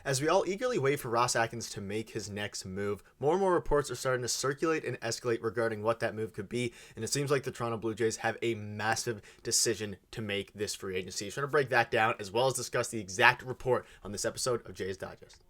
As we all eagerly wait for Ross Atkins to make his next move, more and more reports are starting to circulate and escalate regarding what that move could be, and it seems like the Toronto Blue Jays have a massive decision to make this free agency. So I'm going to break that down as well as discuss the exact report on this episode of Jays Digest.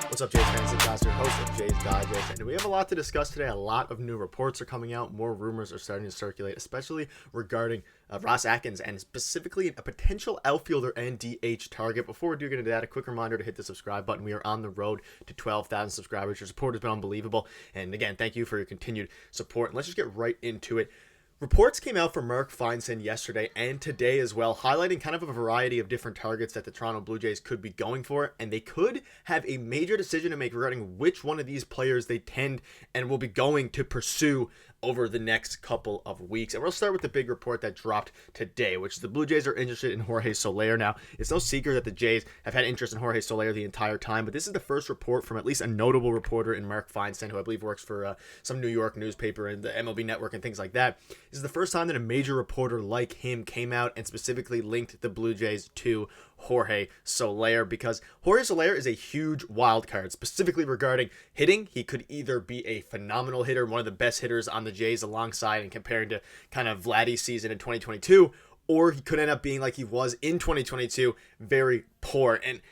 What's up, Jays fans? It's Gosse, your host of Jays Digest, and we have a lot to discuss today. A lot of new reports are coming out. More rumors are starting to circulate, especially regarding Ross Atkins and specifically a potential outfielder and DH target. Before we do get into that, a quick reminder to hit the subscribe button. We are on the road to 12,000 subscribers. Your support has been unbelievable, and again, thank you for your continued support. And let's just get right into it. Reports came out from Mark Feinsand yesterday and today as well, highlighting kind of a variety of different targets that the Toronto Blue Jays could be going for, and they could have a major decision to make regarding which one of these players they tend and will be going to pursue over the next couple of weeks. And we'll start with the big report that dropped today, which is the Blue Jays are interested in Jorge Soler. Now, it's no secret that the Jays have had interest in Jorge Soler the entire time, but this is the first report from at least a notable reporter in Mark Feinsand, who I believe works for some New York newspaper and the MLB Network and things like that. This is the first time that a major reporter like him came out and specifically linked the Blue Jays to Jorge Soler, because Jorge Soler is a huge wild card, specifically regarding hitting. He could either be a phenomenal hitter, one of the best hitters on the Jays alongside and comparing to kind of Vladdy's season in 2022, or he could end up being like he was in 2022, very poor. And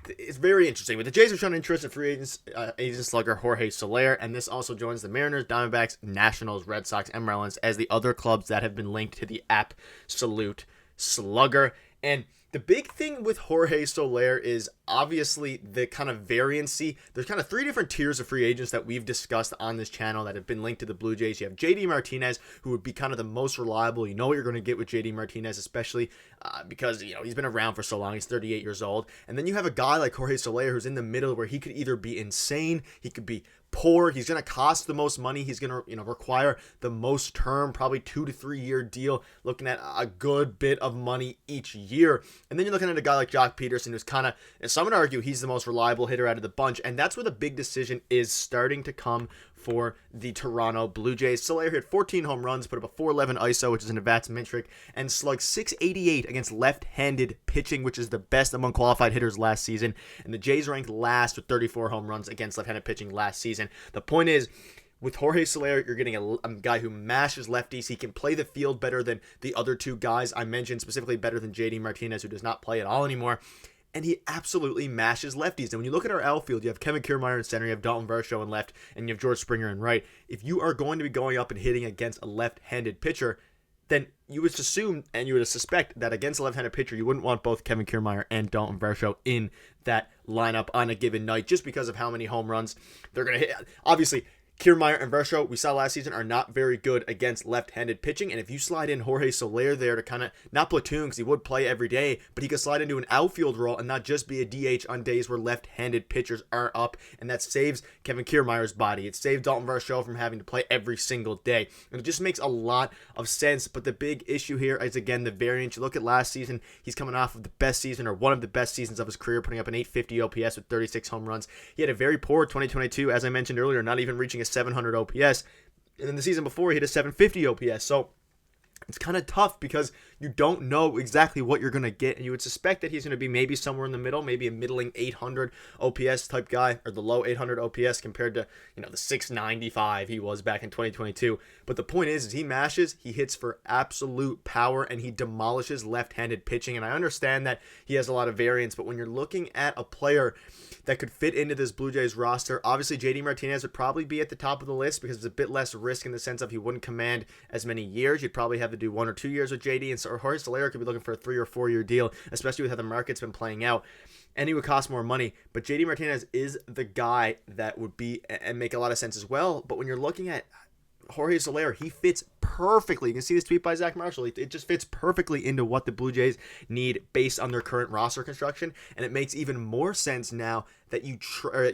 it's very interesting. But the Jays have shown interest in free agent slugger Jorge Soler, and this also joins the Mariners, Diamondbacks, Nationals, Red Sox, and Marlins as the other clubs that have been linked to the absolute slugger. And the big thing with Jorge Soler is obviously the kind of variancy. There's kind of three different tiers of free agents that we've discussed on this channel that have been linked to the Blue Jays. You have JD Martinez, who would be kind of the most reliable. You know what you're going to get with JD Martinez, especially because, he's been around for so long. He's 38 years old. And then you have a guy like Jorge Soler who's in the middle, where he could either be insane, he could be poor, he's going to cost the most money, he's going to require the most term, probably 2 to 3 year deal, looking at a good bit of money each year. And then you're looking at a guy like Jock Peterson, who's kind of, and some would argue he's the most reliable hitter out of the bunch, and that's where the big decision is starting to come for the Toronto Blue Jays. Soler hit 14 home runs, put up a 411 ISO, which is an advanced metric, and slugged .688 against left-handed pitching, which is the best among qualified hitters last season. And the Jays ranked last with 34 home runs against left-handed pitching last season. The point is, with Jorge Soler, you're getting a guy who mashes lefties. He can play the field better than the other two guys I mentioned, specifically better than JD Martinez, who does not play at all anymore. And he absolutely mashes lefties. And when you look at our outfield, you have Kevin Kiermaier in center, you have Dalton Varsho in left, and you have George Springer in right. If you are going to be going up and hitting against a left-handed pitcher, then you would assume and you would suspect that against a left-handed pitcher, you wouldn't want both Kevin Kiermaier and Dalton Varsho in that lineup on a given night, just because of how many home runs they're going to hit. Obviously, Kiermaier and Varsho, we saw last season, are not very good against left-handed pitching, and if you slide in Jorge Soler there to kind of, not platoon because he would play every day, but he could slide into an outfield role and not just be a DH on days where left-handed pitchers are up, and that saves Kevin Kiermaier's body. It saves Dalton Varsho from having to play every single day, and it just makes a lot of sense. But the big issue here is, again, the variance. You look at last season, he's coming off of the best season, or one of the best seasons of his career, putting up an .850 OPS with 36 home runs. He had a very poor 2022, as I mentioned earlier, not even reaching a 700 OPS, and then the season before he hit a 750 OPS. So it's kind of tough because you don't know exactly what you're going to get, and you would suspect that he's going to be maybe somewhere in the middle, maybe a middling 800 OPS type guy, or the low 800 OPS compared to the 695 he was back in 2022. But the point is he mashes, he hits for absolute power, and he demolishes left-handed pitching. And I understand that he has a lot of variance, but when you're looking at a player that could fit into this Blue Jays roster, obviously JD Martinez would probably be at the top of the list because it's a bit less risk in the sense of he wouldn't command as many years. You'd probably have to do 1 or 2 years with JD, and so Jorge Soler could be looking for a 3 or 4 year deal, especially with how the market's been playing out, and he would cost more money. But JD Martinez is the guy that would be and make a lot of sense as well. But when you're looking at Jorge Soler, he fits perfectly. You can see this tweet by Zach Marshall. It just fits perfectly into what the Blue Jays need based on their current roster construction, and it makes even more sense now that you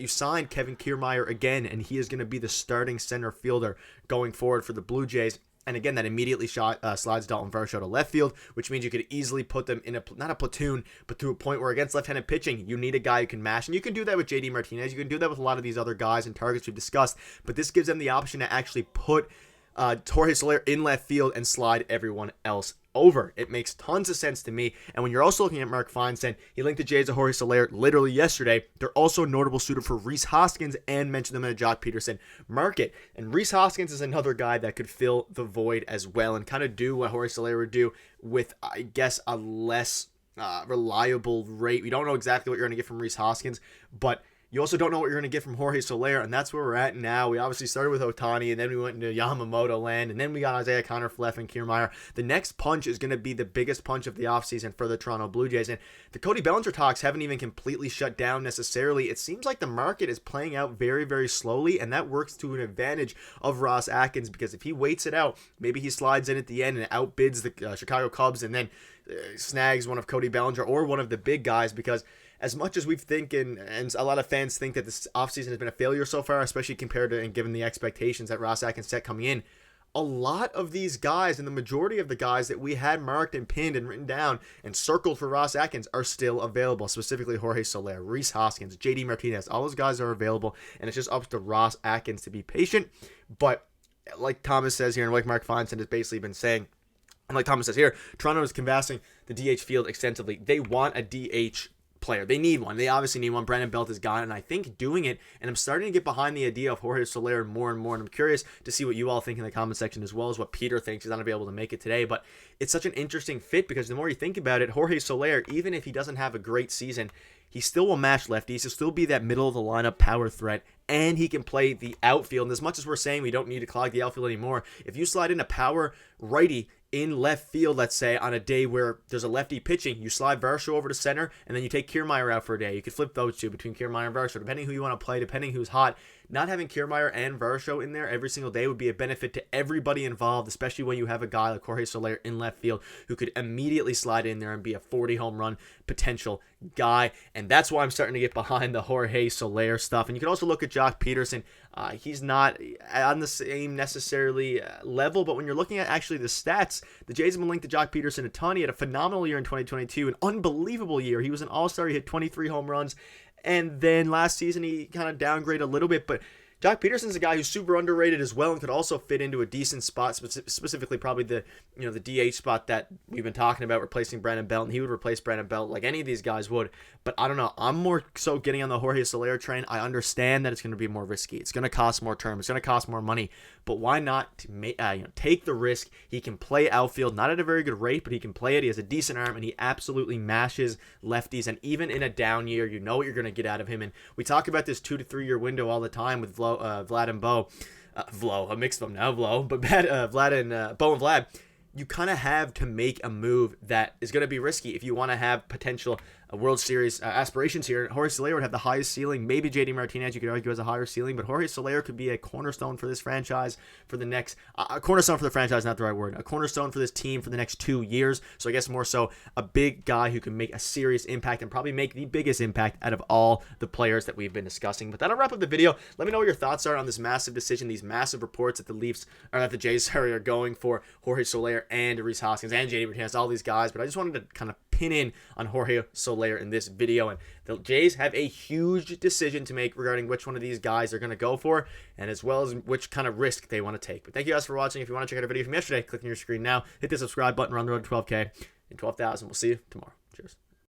signed Kevin Kiermaier again, and he is going to be the starting center fielder going forward for the Blue Jays. And again, that immediately slides Dalton Varsho to left field, which means you could easily put them in not a platoon, but to a point where against left-handed pitching, you need a guy who can mash. And you can do that with JD Martinez. You can do that with a lot of these other guys and targets we've discussed. But this gives them the option to actually put Jorge Soler in left field and slide everyone else over. It makes tons of sense to me. And when you're also looking at Mark Feinsand, he linked the Jays to Jorge Soler literally yesterday. They're also a notable suitor for Rhys Hoskins and mentioned them in a Jock Peterson market. And Rhys Hoskins is another guy that could fill the void as well and kind of do what Jorge Soler would do with, I guess, a less reliable rate. We don't know exactly what you're going to get from Rhys Hoskins, but you also don't know what you're going to get from Jorge Soler, and that's where we're at now. We obviously started with Ohtani, and then we went into Yamamoto land, and then we got Isaiah Connor, Fleff, and Kiermaier. The next punch is going to be the biggest punch of the offseason for the Toronto Blue Jays, and the Cody Bellinger talks haven't even completely shut down necessarily. It seems like the market is playing out very, very slowly, and that works to an advantage of Ross Atkins, because if he waits it out, maybe he slides in at the end and outbids the Chicago Cubs and then snags one of Cody Bellinger or one of the big guys, because as much as we've thinking, and a lot of fans think that this offseason has been a failure so far, especially compared to and given the expectations that Ross Atkins set coming in, a lot of these guys and the majority of the guys that we had marked and pinned and written down and circled for Ross Atkins are still available, specifically Jorge Soler, Rhys Hoskins, JD Martinez. All those guys are available, and it's just up to Ross Atkins to be patient. But like Thomas says here, and like Mark Feinsand has basically been saying, and like Thomas says here, Toronto is canvassing the DH field extensively. They want a DH player. They need one. They obviously need one. Brandon Belt is gone, and I think doing it, and I'm starting to get behind the idea of Jorge Soler more and more, and I'm curious to see what you all think in the comment section, as well as what Peter thinks. He's not going to be able to make it today, but it's such an interesting fit, because the more you think about it, Jorge Soler, even if he doesn't have a great season, he still will match lefties. He'll still be that middle of the lineup power threat, and he can play the outfield. And as much as we're saying we don't need to clog the outfield anymore, if you slide in a power righty in left field, let's say, on a day where there's a lefty pitching, you slide Varsho over to center, and then you take Kiermaier out for a day. You could flip those two between Kiermaier and Varsho, depending who you want to play, depending who's hot. Not having Kiermaier and Varsho in there every single day would be a benefit to everybody involved, especially when you have a guy like Jorge Soler in left field who could immediately slide in there and be a 40 home run potential guy. And that's why I'm starting to get behind the Jorge Soler stuff. And you can also look at Jock Peterson. He's not on the same necessarily level, but when you're looking at actually the stats, the Jays have been linked to Jock Peterson a ton. He had a phenomenal year in 2022, an unbelievable year. He was an all-star. He hit 23 home runs. And then last season, he kind of downgraded a little bit, but Jock Peterson's a guy who's super underrated as well and could also fit into a decent spot, specifically probably the DH spot that we've been talking about, replacing Brandon Belt, and he would replace Brandon Belt like any of these guys would. But I don't know. I'm more so getting on the Jorge Soler train. I understand that it's going to be more risky. It's going to cost more term. It's going to cost more money. But why not take the risk? He can play outfield, not at a very good rate, but he can play it. He has a decent arm, and he absolutely mashes lefties. And even in a down year, you know what you're going to get out of him. And we talk about this 2 to 3 year window all the time with Vlad and Bo. I mixed them now, Vlad and Bo and Vlad. You kind of have to make a move that is going to be risky if you want to have potential World Series aspirations here. Jorge Soler would have the highest ceiling. Maybe JD Martinez, you could argue, has a higher ceiling, but Jorge Soler could be a cornerstone for this franchise for the next a cornerstone for the franchise, not the right word. A cornerstone for this team for the next 2 years. So I guess more so a big guy who can make a serious impact and probably make the biggest impact out of all the players that we've been discussing. But that'll wrap up the video. Let me know what your thoughts are on this massive decision, these massive reports that the Jays are going for Jorge Soler and Rhys Hoskins and JD Martinez, all these guys. But I just wanted to kind of pin in on Jorge Soler in this video, and the Jays have a huge decision to make regarding which one of these guys they're going to go for, and as well as which kind of risk they want to take. But thank you guys for watching. If you want to check out a video from yesterday, click on your screen now, hit the subscribe button, we're on the road to 12K and 12,000. We'll see you tomorrow. Cheers.